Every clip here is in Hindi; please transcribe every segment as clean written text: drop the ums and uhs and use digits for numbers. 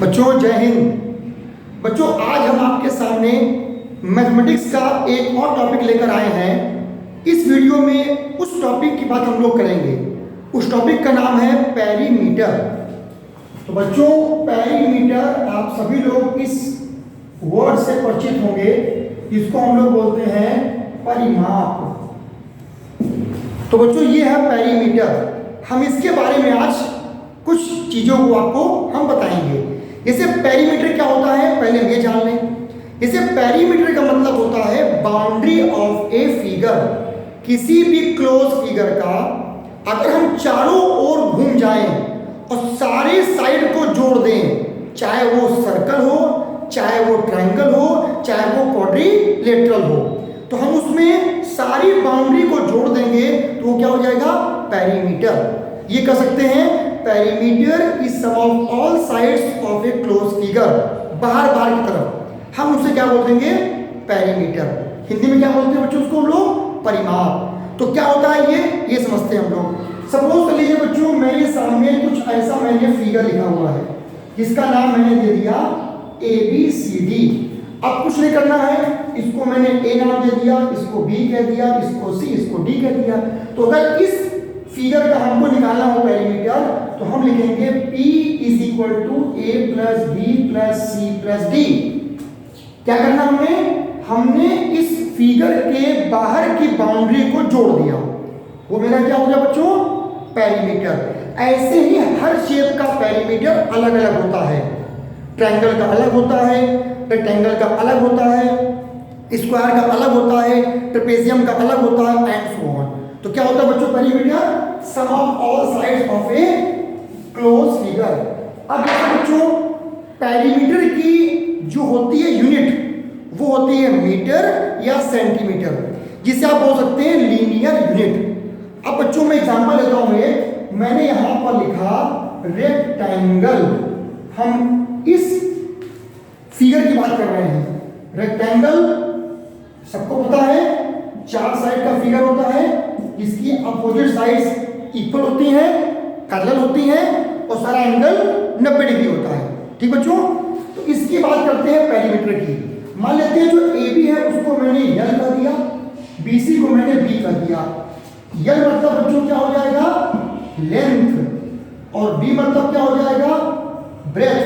बच्चों जय हिंद। बच्चों आज हम आपके सामने मैथमेटिक्स का एक और टॉपिक लेकर आए हैं। इस वीडियो में उस टॉपिक की बात हम लोग करेंगे। उस टॉपिक का नाम है पेरीमीटर। तो बच्चों पेरीमीटर आप सभी लोग इस वर्ड से परिचित होंगे, इसको हम लोग बोलते हैं परिमाप। तो बच्चों ये है पेरीमीटर। हम इसके बारे में आज कुछ चीज़ों को आपको हम बताएंगे। जैसे पेरीमीटर क्या होता है पहले ये जान लें। जैसे पेरीमीटर का मतलब होता है बाउंड्री ऑफ ए फिगर। किसी भी क्लोज फिगर का अगर हम चारों ओर घूम जाएं और सारे साइड को जोड़ दें, चाहे वो सर्कल हो, चाहे वो ट्रायंगल हो, चाहे वो क्वाड्रिलेटरल हो, तो हम उसमें सारी बाउंड्री को जोड़ देंगे तो वो क्या हो जाएगा? पेरीमीटर। ये कह सकते हैं perimeter is sum of all sides of a close figure. बाहर बाहर की तरफ हम उसे क्या बोल देंगे? पेरीमीटर। हिंदी में क्या बोलते हैं बच्चों उसको हम लोग? परिमाप। तो क्या होता है ये समझते हैं हम लोग। सपोज कर लीजिए बच्चों मेरे सामने कुछ ऐसा मैंने फिगर लिखा हुआ है जिसका नाम मैंने दे दिया ABCD। अब कुछ नहीं करना है, इसको मैंने A नाम दे दिया, इसको B कह दिया, इसको C, इसको D कह दिया। तो अगर इस फिगर का हमको निकालना हो पेरीमीटर तो हम लिखेंगे P is equal to A plus B plus C plus D। क्या करना हमने इस फिगर के बाहर की बाउंड्री को जोड़ दिया, वो मेरा क्या हो गया बच्चों? पेरीमीटर। ऐसे ही हर शेप का पेरीमीटर अलग अलग होता है। ट्रायंगल का अलग होता है, रेक्टेंगल का अलग होता है, स्क्वायर का अलग होता है, ट्रेपेजियम का अलग होता है एंड सो ऑन। तो क्या होता है बच्चों? Perimeter sum of all sides of a close figure. अब बच्चों पेरीमीटर की जो होती है यूनिट वो होती है मीटर या सेंटीमीटर, जिसे आप बोल सकते हैं लीनियर यूनिट। अब बच्चों मैं एग्जांपल देता हूं। मैंने यहां पर लिखा रेक्टेंगल। हम इस फिगर की बात कर रहे हैं। रेक्टेंगल सबको पता है चार साइड का फिगर होता है जिसकी अपोजिट साइड्स इक्वल होती हैं, पैरेलल होती हैं और सारा एंगल 90 डिग्री होता है। ठीक बच्चों, तो इसकी बात करते हैं पेरीमीटर की। मान लेते हैं जो AB है उसको मैंने L कर दिया, BC को मैंने B कर दिया। L मतलब बच्चों क्या हो जाएगा? लेंथ। और B मतलब क्या हो जाएगा? ब्रेथ।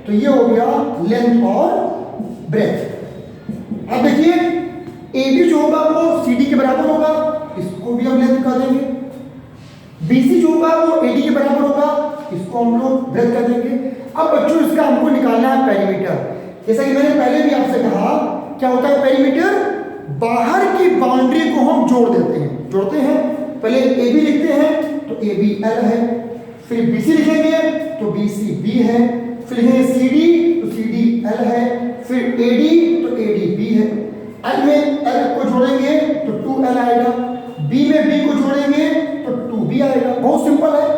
तो ये हो गया लेंथ और ब्रेथ। अब देखिए AB जो होगा वो CD के बराबर होगा, इसको भी हम लेंथ कर देंगे। BC जो होगा वो AD के बराबर होगा, इसको हम लोग ब्रेथ कर देंगे। अब बच्चों इसका हमको निकालना है पेरीमीटर। जैसा कि मैंने पहले भी आपसे कहा, क्या होता है पेरीमीटर? बाहर की बाउंड्री को हम जोड़ देते हैं। जोड़ते हैं, पहले AB लिखते हैं तो AB L है, फिर BC लिखेंगे तो BC B है, फिर लिखेंगे CD तो CD L है, फिर AD तो AD B है। L में L को जोड़ेंगे तो 2L आएगा, B में B को जोड़ेंगे तो 2B आएगा। बहुत सिंपल है।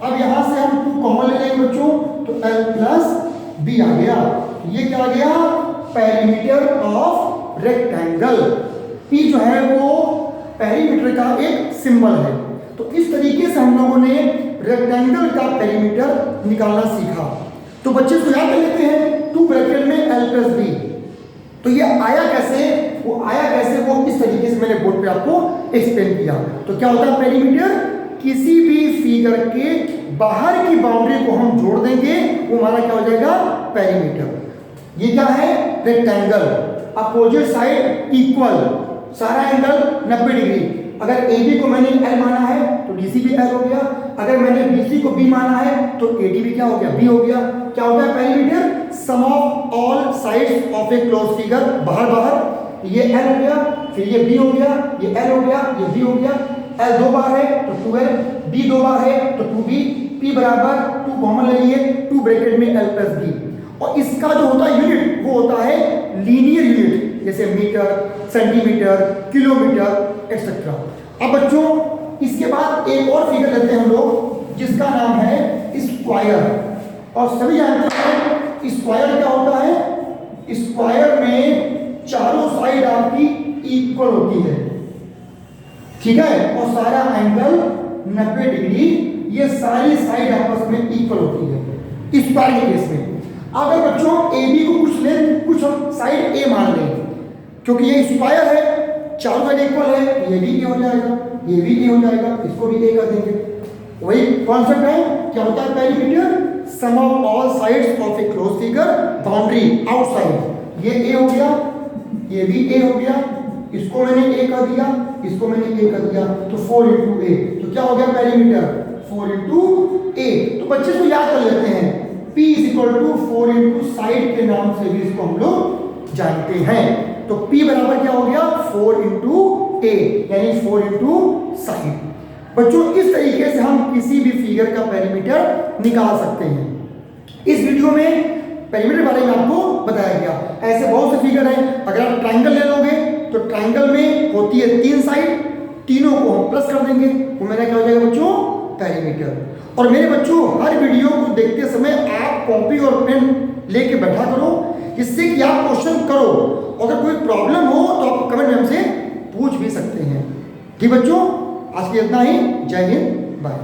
अब यहां से हम 2 कॉमन ले लेंगे बच्चों तो L प्लस B आ गया। ये क्या आ गया? Perimeter of rectangle. P जो है वो पेरीमीटर का एक सिंबल है। तो इस तरीके से हम लोगों ने रेक्टेंगल का पेरीमीटर निकालना सीखा। तो बच्चे इसको याद कर लेते हैं 2 ब्रैकेट में L प्लस B। तो ये आया कैसे? वो इस तरीके से मैंने बोर्ड पे आपको एक्सप्लेन किया। तो क्या होता है पेरीमीटर? किसी भी फिगर के बाहर की बाउंड्री को हम जोड़ देंगे, वो हमारा क्या हो जाएगा? पेरीमीटर। ये क्या है? रेक्टेंगल। अपोजिट साइड इक्वल, सारा एंगल 90 डिग्री। अगर AB को मैंने L माना है तो DC भी L हो गया, अगर मैंने BC को B माना है तो AD भी क्या हो गया? B हो गया। क्या होता है perimeter? Sum of all sides of a close figure. बाहर बाहर ये L हो गया, फिर ये B हो गया, ये L हो गया, ये B हो गया। L 2 बार है तो 2L, B 2 बार है तो 2B, P बराबर 2 कॉमन ले लिए, 2 ब्रैकेट में L प्लस B। और इसका जो होता है यूनिट वो होता है लीनियर यूनिट, जैसे मीटर, सेंटीमीटर, किलोमीटर एक्सेट्रा। अब बच्चों इसके बाद एक और फिगर लेते हैं हम लोग जिसका नाम है स्क्वायर। और सभी जानते हैं स्क्वायर क्या होता है? स्क्वायर में चारों साइड आपकी इक्वल होती है, ठीक है, और सारा एंगल 90 डिग्री, ये सारी साइड आपस में इक्वल होती है स्क्वायर के केस में। अगर बच्चों ए बी को कुछ लेंथ कुछ हम साइड ए मान लें, क्योंकि ये स्क्वायर है, चारों साइड इक्वल है, ये भी ए हो जाएगा, ये भी ए हो जाएगा, इसको भी ए कर देंगे। वही कॉन्सेप्ट है, क्या होता है perimeter? Sum of all sides of a close figure boundary outside. ये ए हो गया, ये भी ए हो गया, इसको मैंने ए कर दिया, इसको मैंने ए कर दिया, तो 4 इंटू ए, तो क्या हो गया पेरीमीटर? 4 इंटू ए। तो बच्चे को याद कर लेते हैं, P is equal to 4 into side के नाम से भी इसको हम लोग जानते हैं। तो P बराबर क्या हो गया? 4 इंटू ए, यानी 4 इंटू साइड। बच्चों इस तरीके से हम किसी भी फिगर का पेरीमीटर निकाल सकते हैं। इस वीडियो में पेरीमीटर बारे में आपको बताया गया। ऐसे बहुत से फिगर हैं, अगर आप ट्राइंगल ले लोगे तो ट्राइंगल में होती है 3 साइड, तीनों को हम प्लस कर देंगे, वो मेरा क्या हो जाएगा बच्चों? पेरीमीटर। और मेरे बच्चों हर वीडियो को देखते समय आप कॉपी और पेन लेके बैठा करो, जिससे कि आप क्वेश्चन करो। अगर कोई प्रॉब्लम हो तो आप कमेंट में हमसे पूछ भी सकते हैं। ठीक बच्चों, आज के इतना ही। जय हिंद, बाय।